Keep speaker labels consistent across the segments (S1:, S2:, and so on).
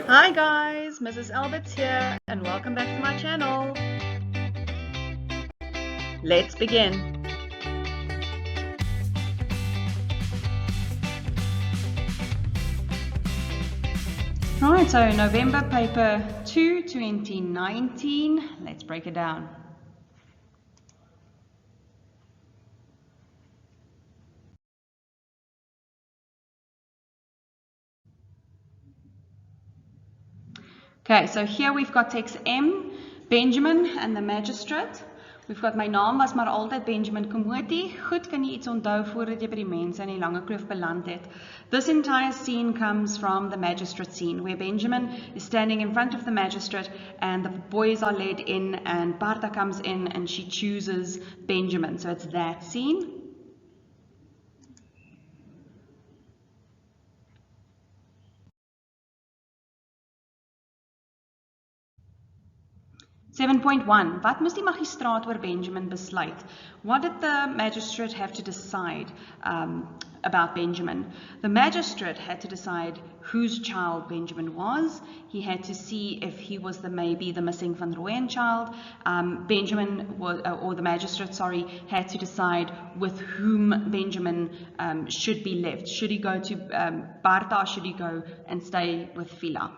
S1: Hi guys, Mrs. Alberts here and welcome back to my channel. Let's begin. Alright, so November paper 2, 2019. Let's break it down. Okay, so here we've got text M, Benjamin and the magistrate. We've got my naam was maar altyd Benjamin Komoti. Goed, kan jy iets onthou voordat jy by die mense in die lange kloof beland het? This entire scene comes from the magistrate scene, where Benjamin is standing in front of the magistrate and the boys are led in and Bartha comes in and she chooses Benjamin. So it's that scene. (7.1) Wat moes die magistraat oor Benjamin besluit? What did the magistrate have to decide about Benjamin? The magistrate had to decide whose child Benjamin was. He had to see if he was maybe the missing Van Rooyen child. Benjamin was, or the magistrate, sorry, had to decide with whom Benjamin should be left. Should he go to Bartha or should he go and stay with Fiela?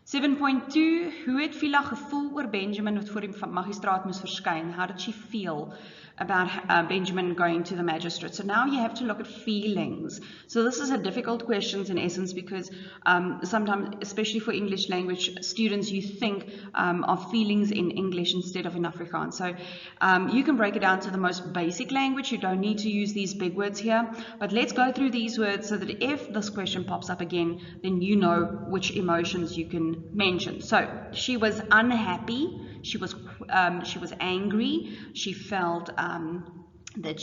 S1: 7.2, hoe het Fiela gevoel oor Benjamin wat voor die magistraat moes verskyn? How did she feel about Benjamin going to the magistrate? So now you have to look at feelings. So this is a difficult question in essence because sometimes, especially for English language students, you think of feelings in English instead of in Afrikaans. So you can break it down to the most basic language. You don't need to use these big words here, but let's go through these words so that if this question pops up again, then you know which emotions you can mention. So she was unhappy, she was angry, she felt that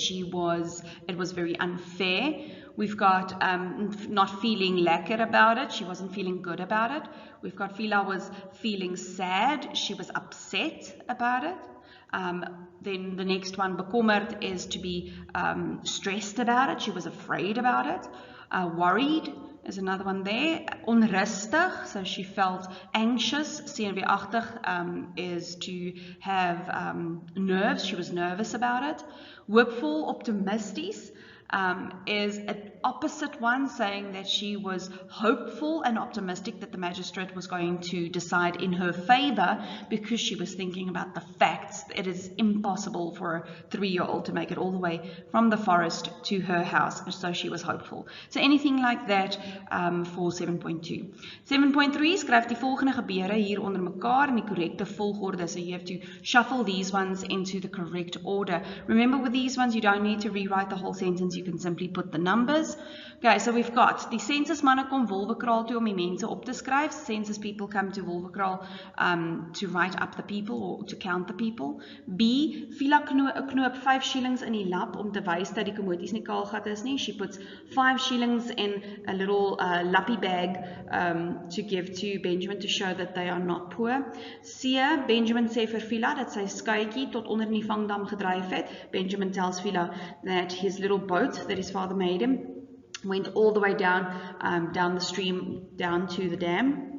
S1: it was very unfair. We've got not feeling lekker about it, she wasn't feeling good about it. We've got Fiela was feeling sad, she was upset about it. Then the next one, bekommerd, is to be stressed about it, she was afraid about it. Worried is another one there. Onrustig, so she felt anxious. Senuweeagtig is to have nerves, she was nervous about it. Hopeful, optimisties is an opposite one, saying that she was hopeful and optimistic that the magistrate was going to decide in her favor because she was thinking about the facts. It is impossible for a 3-year-old to make it all the way from the forest to her house, so she was hopeful. So anything like that for 7.2. 7.3, skryf die volgende gebeure hier onder mekaar in die korrekte volgorde. So you have to shuffle these ones into the correct order. Remember, with these ones you don't need to rewrite the whole sentence, you can simply put the numbers. Okay, so we've got die censusmanne kom Wolwekraal toe om die mense op te skryf. Census people come to Wolwekraal to write up the people or to count the people. B, Fiela knoop 5 shillings in die lap om te wys dat die komoties nie kaalgat is nie. She puts 5 shillings in a little lappy bag to give to Benjamin to show that they are not poor. C, Benjamin sê vir Fiela dat sy skuitjie tot onder in die vangdam gedryf het. Benjamin tells Fiela that his little boat that his father made him went all the way down the stream, down to the dam.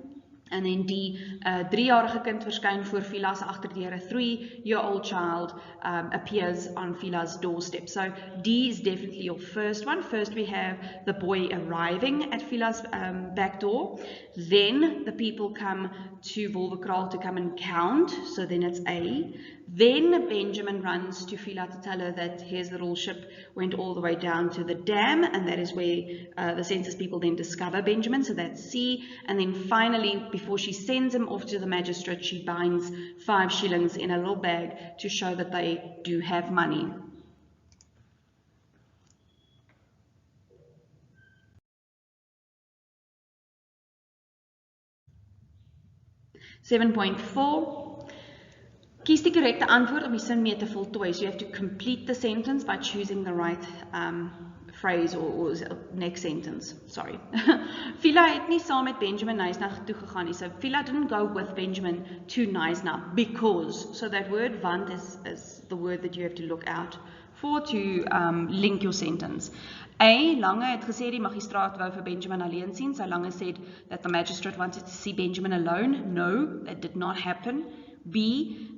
S1: And then D, 3-jarige kind verskyn voor Fiela se agterdeur. A 3-year-old child appears on Fiela's doorstep. So D is definitely your first one. First we have the boy arriving at Fiela's back door. Then the people come to Wolwekraal to come and count. So then it's A. Then Benjamin runs to Fiela to tell her that his little ship went all the way down to the dam, and that is where the census people then discover Benjamin, so that's C. And then finally, before she sends him off to the magistrate, she binds 5 shillings in a little bag to show that they do have money. (7.4) Kies die korrekte antwoord om die sin mee te voltooi. So you have to complete the sentence by choosing the right phrase or next sentence. Sorry. Fiela het nie saam met Benjamin Knysna toe gegaan nie. So Fiela didn't go with Benjamin to Knysna because. So that word want is the word that you have to look out For to link your sentence. A. Lange het gesê die magistraat wou vir Benjamin alleen sien. So Lange said that the magistrate wanted to see Benjamin alone. No, that did not happen. B.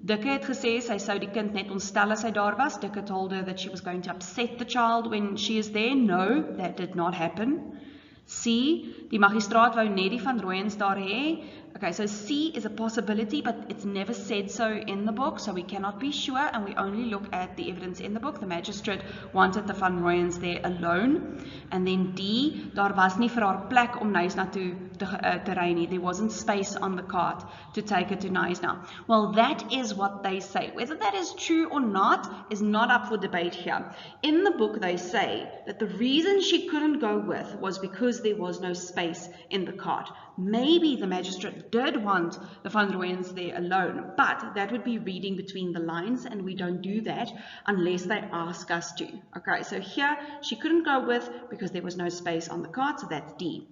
S1: Dikke het gesê sy sou die kind net ontstel as hy daar was. Dikke told her that she was going to upset the child when she is there. No, that did not happen. C. Die magistraat wou net die van Rooyens daar hê. Okay, so C is a possibility, but it's never said so in the book, so we cannot be sure, and we only look at the evidence in the book. The magistrate wanted the van Rooyens there alone. And then D, daar was nie vir haar plek om Knysna te ry nie. There wasn't space on the cart to take her to Knysna. Well, that is what they say. Whether that is true or not is not up for debate here. In the book, they say that the reason she couldn't go with was because there was no space in the cart. Maybe the magistrate did want the van Rooyens there alone, but that would be reading between the lines, and we don't do that unless they ask us to. Okay, so here she couldn't go with because there was no space on the cart, so that's D.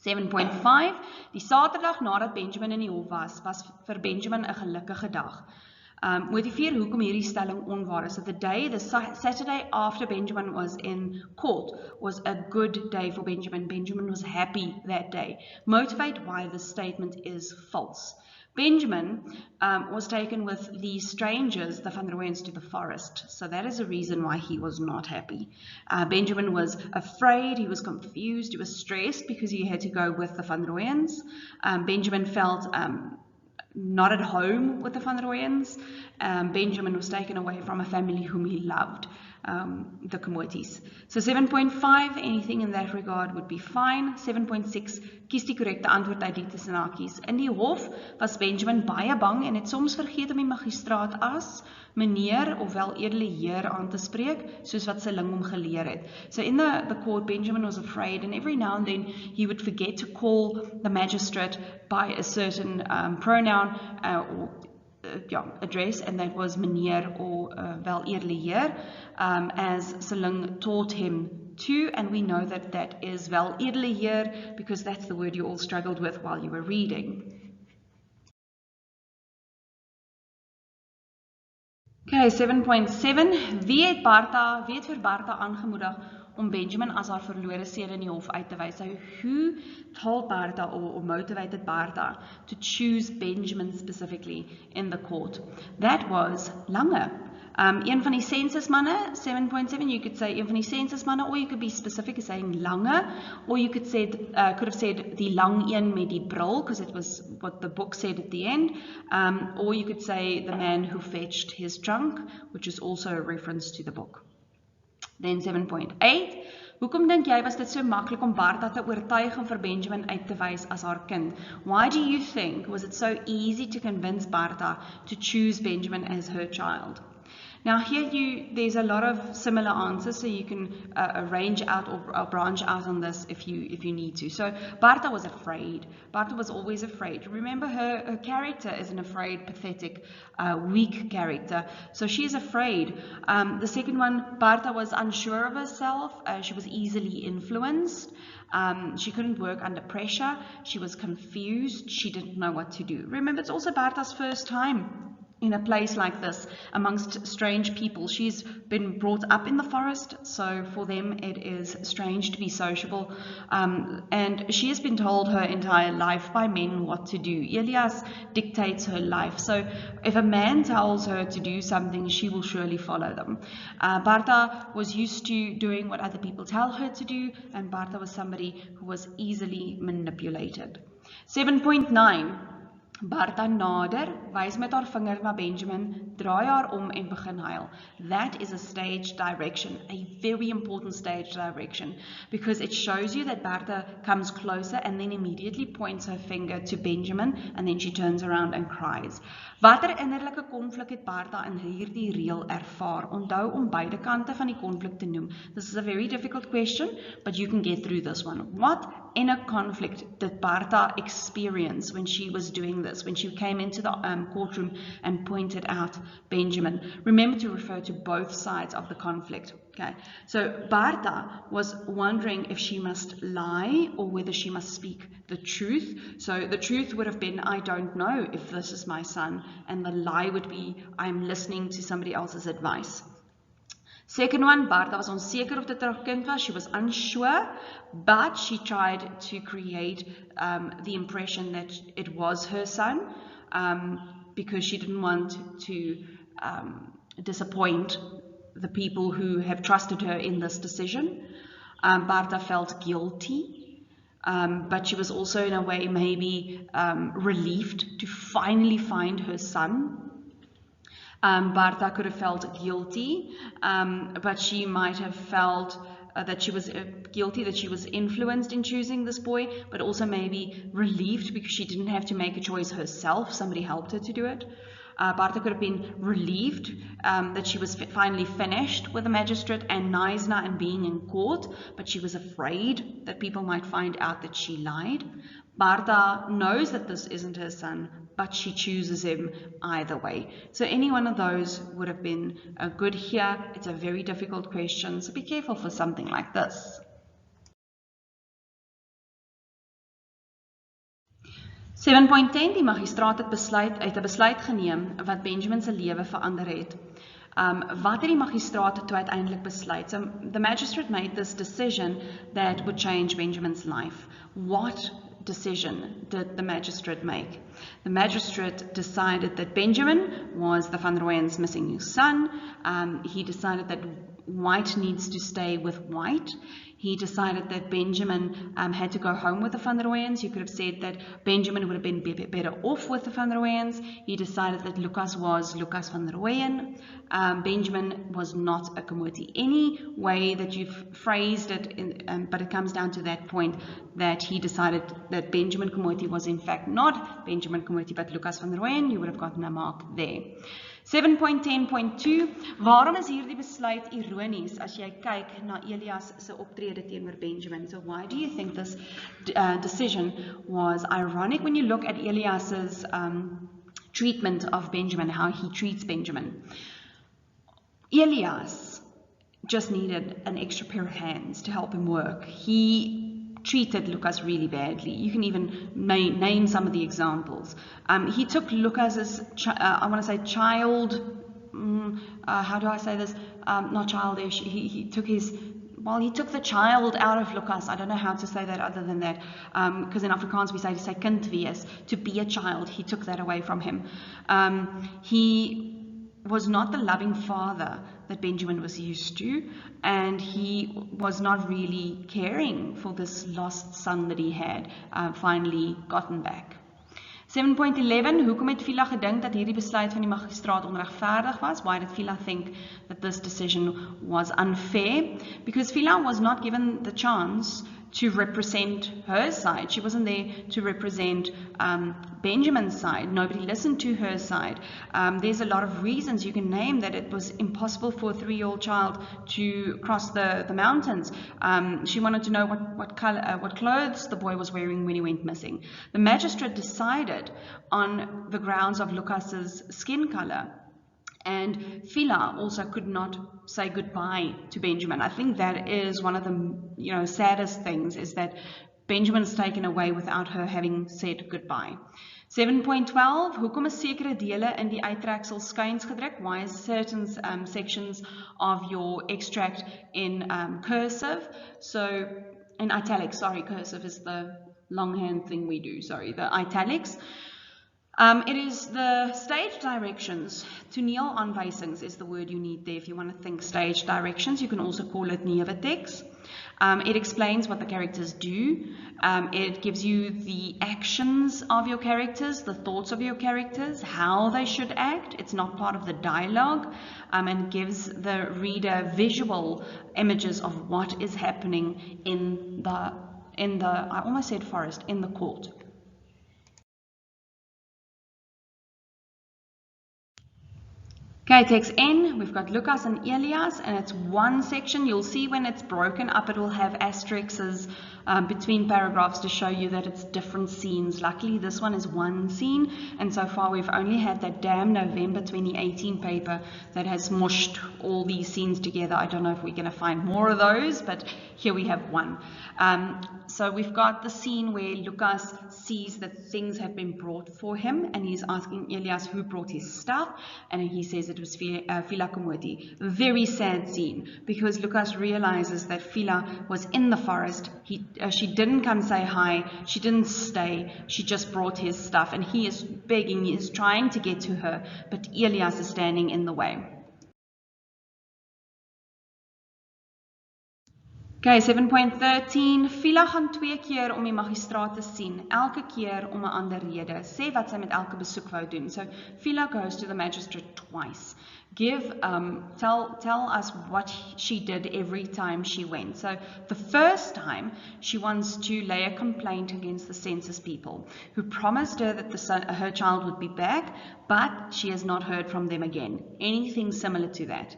S1: 7.5. Die Saterdag nadat Benjamin in die hof was vir Benjamin 'n gelukkige dag. Motiveer hoekom hierdie stelling onwaar is. So the Saturday after Benjamin was in court was a good day for Benjamin. Benjamin was happy that day. Motivate why the statement is false. Benjamin was taken with the strangers, the van Rooyens, to the forest. So that is a reason why he was not happy. Benjamin was afraid, he was confused, he was stressed because he had to go with the van Rooyens. Benjamin felt not at home with the van Rooyens. Benjamin was taken away from a family whom he loved, the Komotis. So 7.5, anything in that regard would be fine. 7.6, kies die korrekte antwoord uit die tussen hakies. In die hof was Benjamin baie bang en het soms vergeet om die magistraat as meneer ofwel edele heer aan te spreek, soos wat sy ling hom geleer het. So in the court, Benjamin was afraid, and every now and then he would forget to call the magistrate by a certain pronoun or address, and that was meneer or wel edele heer, as sy ling taught him to, and we know that that is wel edele heer because that's the word you all struggled with while you were reading. Okay, 7.7. Wie het vir Bartha aangemoedig om Benjamin as haar verlore seun in die hof uit te wys? So who told Bartha or motivated Bartha to choose Benjamin specifically in the court? That was Lange. Een van die censusmanne, 7.7, you could say een van die censusmanne, or you could be specific as saying Lange, or you could have said die lang een met die bril, because it was what the book said at the end, or you could say the man who fetched his trunk, which is also a reference to the book. Then 7.8, hoekom dink jy was dit so maklik om Bartha te oortuig om vir Benjamin uit te wys as haar kind? Why do you think was it so easy to convince Bartha to choose Benjamin as her child? Now here there's a lot of similar answers, so you can arrange out or branch out on this if you need to. So Bartha was afraid. Bartha was always afraid. Remember, her character is an afraid, pathetic, weak character. So she's afraid. The second one, Bartha was unsure of herself. She was easily influenced. She couldn't work under pressure. She was confused. She didn't know what to do. Remember, it's also Bartha's first time in a place like this amongst strange people. She's been brought up in the forest, so for them it is strange to be sociable, and she has been told her entire life by men what to do. Elias dictates her life, so if a man tells her to do something, she will surely follow them. Bartha was used to doing what other people tell her to do, and Bartha was somebody who was easily manipulated. 7.9. Bartha nader, wys met haar vinger na Benjamin, draai haar om en begin huil. That is a stage direction, a very important stage direction, because it shows you that Bartha comes closer and then immediately points her finger to Benjamin, and then she turns around and cries. Watter innerlike konflik het Bartha in hierdie reël ervaar? Onthou om beide kante van die konflik te noem. This is a very difficult question, but you can get through this one. What inner conflict did Bartha experience when she was doing this, when she came into the courtroom and pointed out Benjamin? Remember to refer to both sides of the conflict. Okay, so Bartha was wondering if she must lie or whether she must speak the truth. So the truth would have been, I don't know if this is my son, and the lie would be, I'm listening to somebody else's advice. Second one, Bartha was onseker of dit haar kind was. She was unsure, but she tried to create the impression that it was her son because she didn't want to disappoint the people who have trusted her in this decision. Bartha felt guilty, but she was also in a way maybe relieved to finally find her son. Bartha could have felt guilty, but she might have felt that she was guilty, that she was influenced in choosing this boy, but also maybe relieved because she didn't have to make a choice herself. Somebody helped her to do it. Bartha could have been relieved that she was finally finished with the magistrate and Knysna and being in court, but she was afraid that people might find out that she lied. Bartha knows that this isn't her son, but she chooses him either way. So any one of those would have been good here. It's a very difficult question, so be careful for something like this. 7.10, die magistraat het 'n besluit geneem wat Benjamin se lewe verander het. Wat het die magistraat toe uiteindelik besluit? So the magistrate made this decision that would change Benjamin's life. What decision did the magistrate make? The magistrate decided that Benjamin was the Van Rooyen's missing son. He decided that White needs to stay with White. He decided that Benjamin had to go home with the Van Rooyens. You could have said that Benjamin would have been better off with the Van Rooyens. He decided that Lucas was Lucas Van Rooyen. Benjamin was not a Komoti. Any way that you've phrased it, but it comes down to that point that he decided that Benjamin Komoti was in fact not Benjamin Komoti, but Lucas Van Rooyen. You would have gotten a mark there. 7.10.2, waarom is hierdie besluit ironies as jy kyk na Elias se optrede teenoor Benjamin? So why do you think this decision was ironic when you look at Elias's treatment of Benjamin, how he treats Benjamin? Elias just needed an extra pair of hands to help him work. He treated Lucas really badly. You can even name some of the examples. He took Lucas's, I want to say child, how do I say this? Not childish. He took his, well, he took the child out of Lucas. I don't know how to say that other than that. Because in Afrikaans we say kind vr, to be a child. He took that away from him. He was not the loving father that Benjamin was used to, and he was not really caring for this lost son that he had finally gotten back. 7.11, hoekom het Fiela gedink dat hierdie besluit van die magistraat onregverdig was? Why did Fiela think that this decision was unfair? Because Fiela was not given the chance to represent her side. She wasn't there to represent Benjamin's side. Nobody listened to her side. There's a lot of reasons you can name that it was impossible for a 3-year-old child to cross the mountains. She wanted to know what clothes the boy was wearing when he went missing. The magistrate decided on the grounds of Lucas's skin color. And Fiela also could not say goodbye to Benjamin. I think that is one of the saddest things, is that Benjamin's taken away without her having said goodbye. 7.12, hoekom is sekere dele in die uittreksel skuins gedruk? Why is certain sections of your extract in cursive? So, in italics, sorry, cursive is the longhand thing we do, sorry, the italics. It is the stage directions. Toneelaanwysings is the word you need there if you want to think stage directions. You can also call it neovertext. It explains what the characters do. It gives you the actions of your characters, the thoughts of your characters, how they should act. It's not part of the dialogue, and gives the reader visual images of what is happening in the I almost said forest, in the court. Okay, text N, we've got Lucas and Elias, and it's one section. You'll see when it's broken up, it will have asterisks between paragraphs to show you that it's different scenes. Luckily, this one is one scene, and so far we've only had that damn November 2018 paper that has mushed all these scenes together. I don't know if we're going to find more of those, but here we have one. So we've got the scene where Lucas sees that things have been brought for him, and he's asking Elias who brought his stuff, and he says it was Fiela Komoti. A very sad scene, because Lucas realizes that Fiela was in the forest. She didn't come say hi, she didn't stay, she just brought his stuff, and he is begging, he is trying to get to her, but Elias is standing in the way. Okay, 7.13. Fiela gaan 2 keer om die magistraat te sien, elke keer om 'n ander rede. Sê wat sy met elke besoek wou doen. So Fiela goes to the magistrate twice. Tell us what she did every time she went. So the first time, she wants to lay a complaint against the census people who promised her that her child would be back, but she has not heard from them again. Anything similar to that.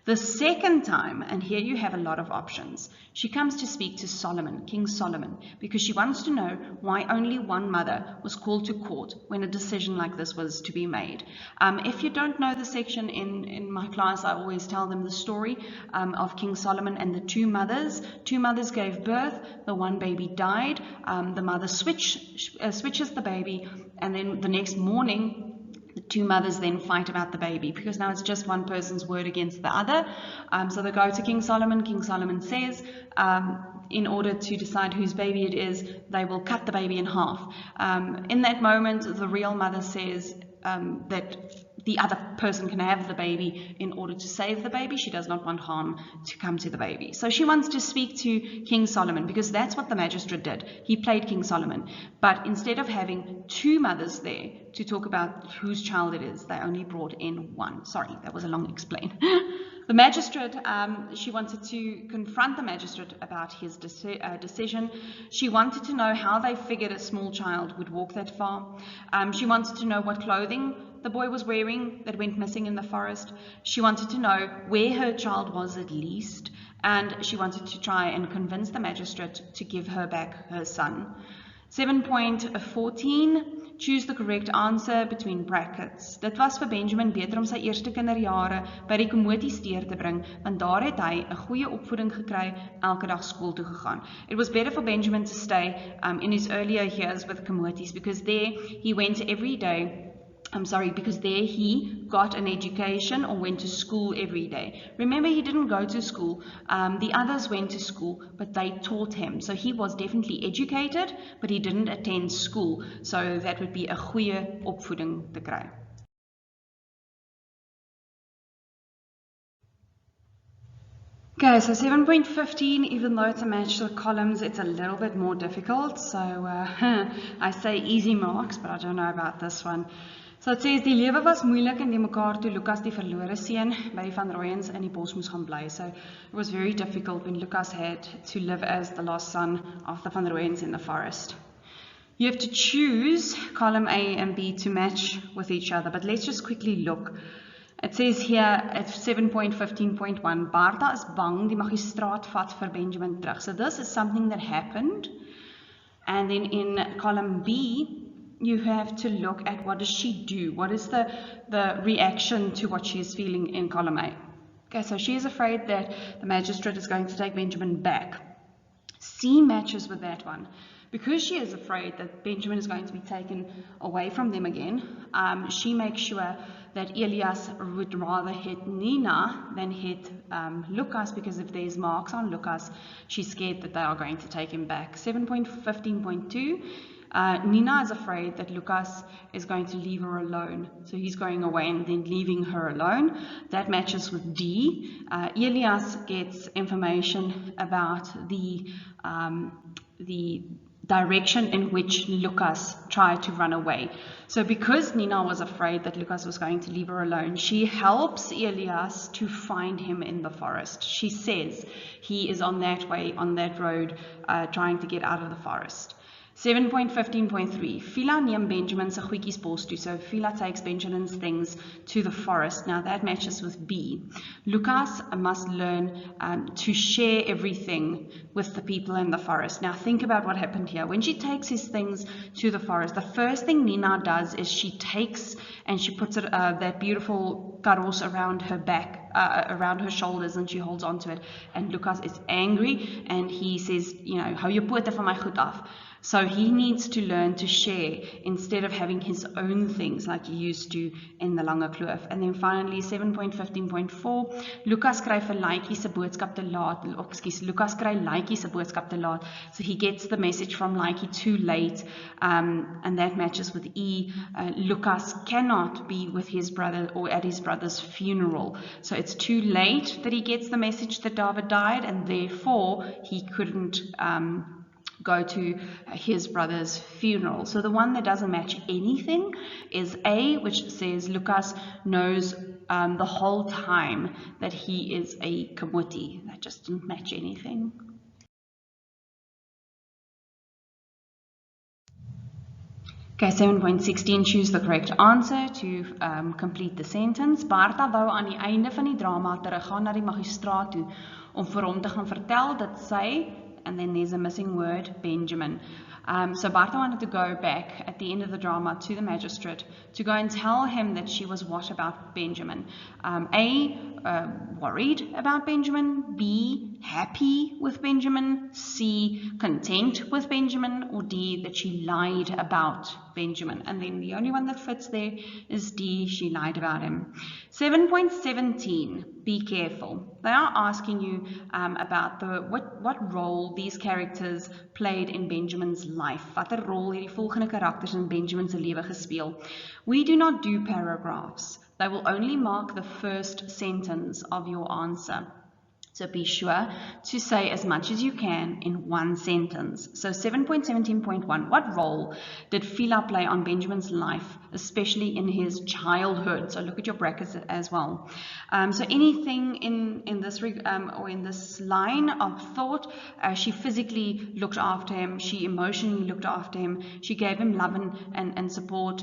S1: The second time, and here you have a lot of options, she comes to speak to Solomon, King Solomon, because she wants to know why only one mother was called to court when a decision like this was to be made. If you don't know the section in my class, I always tell them the story of King Solomon and the two mothers. Two mothers gave birth, the one baby died, the mother switches the baby, and then the next morning, the two mothers then fight about the baby, because now it's just one person's word against the other. So they go to King Solomon. King Solomon says, in order to decide whose baby it is, they will cut the baby in half. In that moment, the real mother says that the other person can have the baby in order to save the baby. She does not want harm to come to the baby. So she wants to speak to King Solomon, because that's what the magistrate did. He played King Solomon. But instead of having two mothers there to talk about whose child it is, they only brought in one. Sorry, that was a long explain. The magistrate, she wanted to confront the magistrate about his decision. She wanted to know how they figured a small child would walk that far. She wanted to know what clothing the boy was wearing that went missing in the forest. She wanted to know where her child was at least, and she wanted to try and convince the magistrate to give her back her son. 7.14. Choose the correct answer between brackets. Dit was vir Benjamin beter om sy eerste kinderjare by die Komoties deur te bring, want daar het hy 'n goeie opvoeding gekry, elke dag skool toe gegaan. It was better for Benjamin to stay in his earlier years with Komoties, because there he went every day. Because there he got an education or went to school every day. Remember, he didn't go to school. The others went to school, but they taught him. So he was definitely educated, but he didn't attend school. So that would be 'n goeie opvoeding te kry. Okay, so 7.15, even though it's a match to the columns, it's a little bit more difficult. So I say easy marks, but I don't know about this one. So it says, die lewe was moeilik in die mekaar toe Lucas die verlore seun by die Van Rooyens in die bos moes gaan bly. So it was very difficult when Lucas had to live as the lost son of the Van Rooyens in the forest. You have to choose column A and B to match with each other, but let's just quickly look. It says here at 7.15.1, Bartha is bang die magistraat vat vir Benjamin terug. So this is something that happened. And then in column B, you have to look at what does she do? What is the reaction to what she is feeling in column A? Okay, so she is afraid that the magistrate is going to take Benjamin back. C matches with that one. Because she is afraid that Benjamin is going to be taken away from them again, she makes sure that Elias would rather hit Nina than hit Lucas, because if there's marks on Lucas, she's scared that they are going to take him back. 7.15.2. Nina is afraid that Lucas is going to leave her alone. So he's going away and then leaving her alone. That matches with D. Elias gets information about the direction in which Lucas tried to run away. So because Nina was afraid that Lucas was going to leave her alone, she helps Elias to find him in the forest. She says he is on that way, on that road, trying to get out of the forest. 7.15.3 Fiela neem Benjamin se goedjies bos toe. So Fiela takes Benjamin's things to the forest. Now that matches with B. Lucas must learn to share everything with the people in the forest. Now think about what happened here. When she takes his things to the forest, the first thing Nina does is she takes and she puts it, that beautiful karos around her back, around her shoulders, and she holds onto it. And Lucas is angry and he says, you know, hou jou pote van my goed af. So he needs to learn to share instead of having his own things like he used to in the Lange Kloof. And then finally 7.15.4 Lucas kry vir Laaitjie se boodskap te laat. Lucas kry Laaitjie se boodskap te laat. So he gets the message from Laaitjie too late, and that matches with E. Lucas cannot be with his brother or at his brother's funeral. So it's too late that he gets the message that David died, and therefore he couldn't go to his brother's funeral. So the one that doesn't match anything is A, which says Lucas knows the whole time that he is a kamuti. That just didn't match anything. Okay, 7.16, choose the correct answer to complete the sentence. Bartha wou aan die einde van die drama teruggaan na die magistraat toe om vir hom te gaan vertel dat sy, and then there's a missing word, Benjamin. So Bartha wanted to go back at the end of the drama to the magistrate to go and tell him that she was what about Benjamin? A, worried about Benjamin, B, happy with Benjamin, C, content with Benjamin, or D, that she lied about Benjamin. And then the only one that fits there is D, she lied about him. 7.17, be careful. They are asking you about what role these characters played in Benjamin's life. Watter rol het die volgende karakters in Benjamin se lewe gespeel? We do not do paragraphs. They will only mark the first sentence of your answer. So be sure to say as much as you can in one sentence. So 7.17.1, what role did Fiela play on Benjamin's life, especially in his childhood? So look at your brackets as well. So anything in this or in this line of thought, she physically looked after him, she emotionally looked after him, she gave him love and support,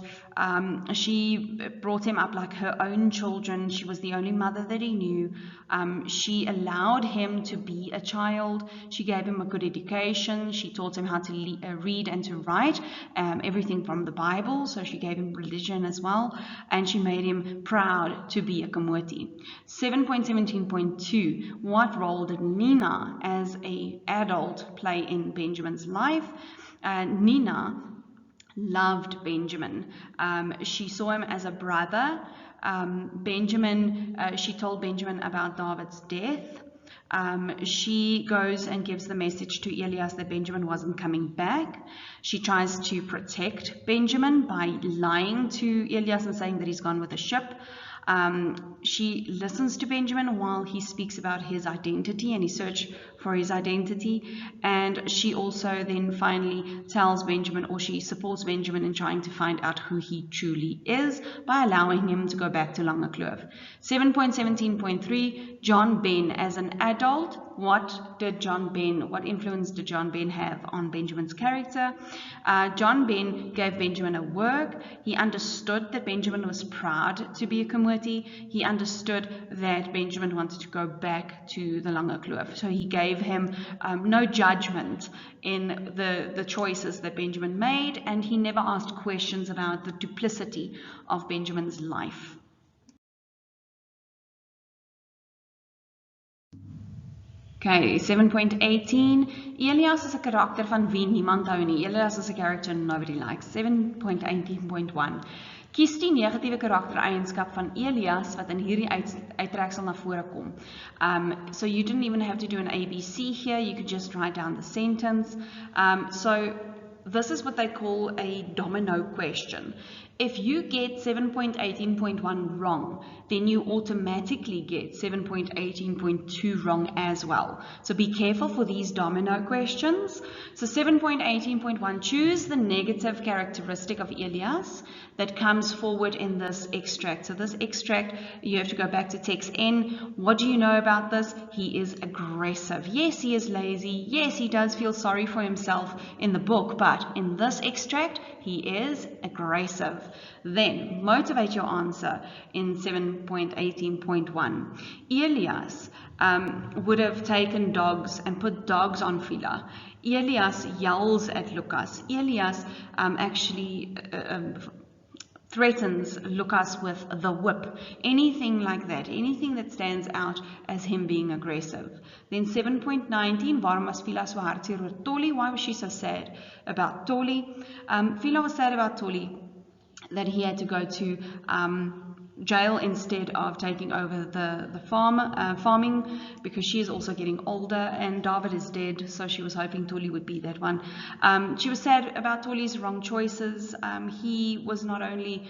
S1: she brought him up like her own children, she was the only mother that he knew, she allowed him to be a child, she gave him a good education, she taught him how to read and to write, everything from the Bible, so she gave him religion as well, and she made him proud to be a Kamoti. 7.17.2, what role did Nina as an adult play in Benjamin's life? Nina loved Benjamin. She saw him as a brother. She told Benjamin about David's death. She goes and gives the message to Elias that Benjamin wasn't coming back. She tries to protect Benjamin by lying to Elias and saying that he's gone with a ship. She listens to Benjamin while he speaks about his identity and his search for his identity, and she also then finally tells Benjamin, or she supports Benjamin in trying to find out who he truly is by allowing him to go back to Lange Kloof. 7.17.3, John Ben as an adult. What influence did John Ben have on Benjamin's character? John Ben gave Benjamin a work. He understood that Benjamin was proud to be a Kamoti. He understood that Benjamin wanted to go back to the Lange Kloof. So he gave him no judgment in the choices that Benjamin made, and he never asked questions about the duplicity of Benjamin's life. Okay, 7.18, Elias is a karakter van wie niemand hou nie. Elias is a character nobody likes. 7.18.1, kies die negatiewe karaktereienskap van Elias wat in hierdie uittreksel na vore kom. So you didn't even have to do an ABC here, you could just write down the sentence. So this is what they call a domino question. If you get 7.18.1 wrong, then you automatically get 7.18.2 wrong as well. So be careful for these domino questions. So 7.18.1, choose the negative characteristic of Elias that comes forward in this extract. So this extract, you have to go back to text N. What do you know about this? He is aggressive. Yes, he is lazy. Yes, he does feel sorry for himself in the book, but in this extract, he is aggressive. Then motivate your answer in 7.18.1. Elias would have taken dogs and put dogs on Fiela. Elias yells at Lucas. Elias actually threatens Lucas with the whip. Anything like that, anything that stands out as him being aggressive. Then 7.19, waarom was Fiela so hartseer oor Tolly? Why was she so sad about Tolly? Fiela was sad about Tolly that he had to go to jail instead of taking over the farming, because she is also getting older and David is dead, so she was hoping Tolly would be that one. She was sad about Tolly's wrong choices. He was not only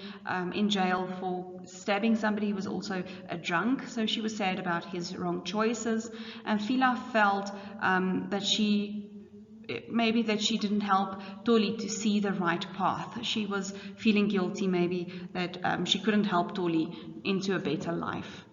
S1: in jail for stabbing somebody, he was also a drunk, so she was sad about his wrong choices. And Fiela felt that she didn't help Tolly to see the right path. She was feeling guilty maybe that she couldn't help Tolly into a better life.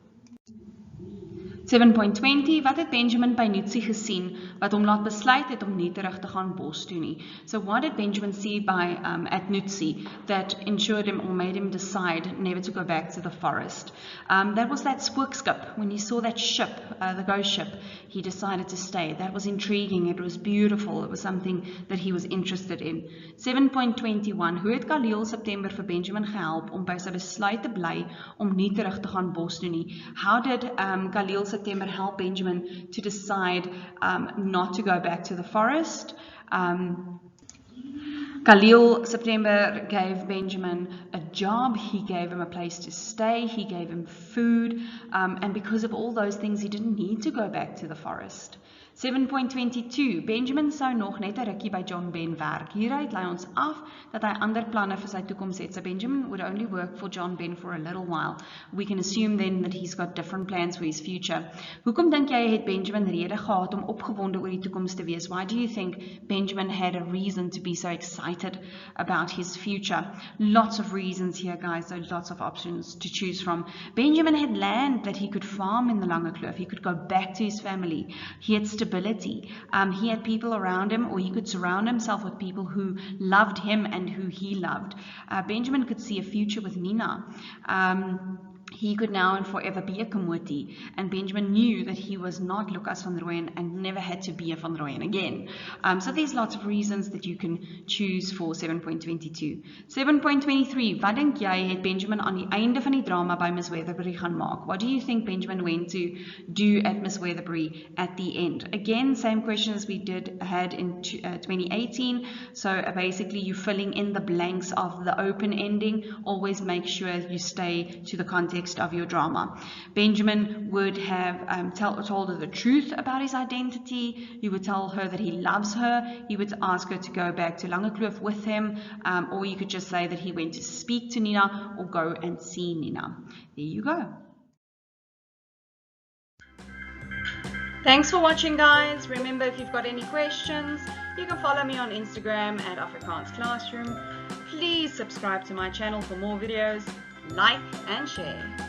S1: 7.20, wat het Benjamin by Nutsi gesien wat hom laat besluit het om nie terug te gaan bos toe nie? So what did Benjamin see at Nutsi that ensured him or made him decide never to go back to the forest? That was that spookskip. When he saw that ship, the ghost ship, he decided to stay. That was intriguing. It was beautiful. It was something that he was interested in. 7.21, hoe het Khalil September vir Benjamin gehelp om by sy besluit te bly om nie terug te gaan bos toe nie? How did Khalil September help Benjamin to decide not to go back to the forest? Khalil September gave Benjamin a job, he gave him a place to stay, he gave him food, and because of all those things, he didn't need to go back to the forest. 7.22, Benjamin sou nog net 'n rukkie by John Ben werk. Hieruit lei ons af dat hy ander planne vir sy toekoms het. So Benjamin would only work for John Ben for a little while. We can assume then that he's got different plans for his future. Hoekom dink jy het Benjamin rede gehad om opgewonde oor die toekoms te wees? Why do you think Benjamin had a reason to be so excited about his future? Lots of reasons here, guys, so lots of options to choose from. Benjamin had land that he could farm in the Lange Kloof. He could go back to his family. He had stability. He had people around him, or he could surround himself with people who loved him and who he loved. Benjamin could see a future with Nina. He could now and forever be a Kamoti, and Benjamin knew that he was not Lucas van Rooyen and never had to be a van Rooyen again. So there's lots of reasons that you can choose for 7.22. 7.23, wat dink jy het Benjamin aan die einde van die drama by Miss Weatherbury gaan maak? What do you think Benjamin went to do at Miss Weatherbury at the end? Again, same question as we had in 2018. So basically you're filling in the blanks of the open ending. Always make sure you stay to the context of your drama. Benjamin would have told her the truth about his identity. He would tell her that he loves her. He would ask her to go back to Lange Kloof with him, or you could just say that he went to speak to Nina or go and see Nina. There you go. Thanks for watching, guys. Remember, if you've got any questions, you can follow me on Instagram at Afrikaans Classroom. Please subscribe to my channel for more videos. Like and share.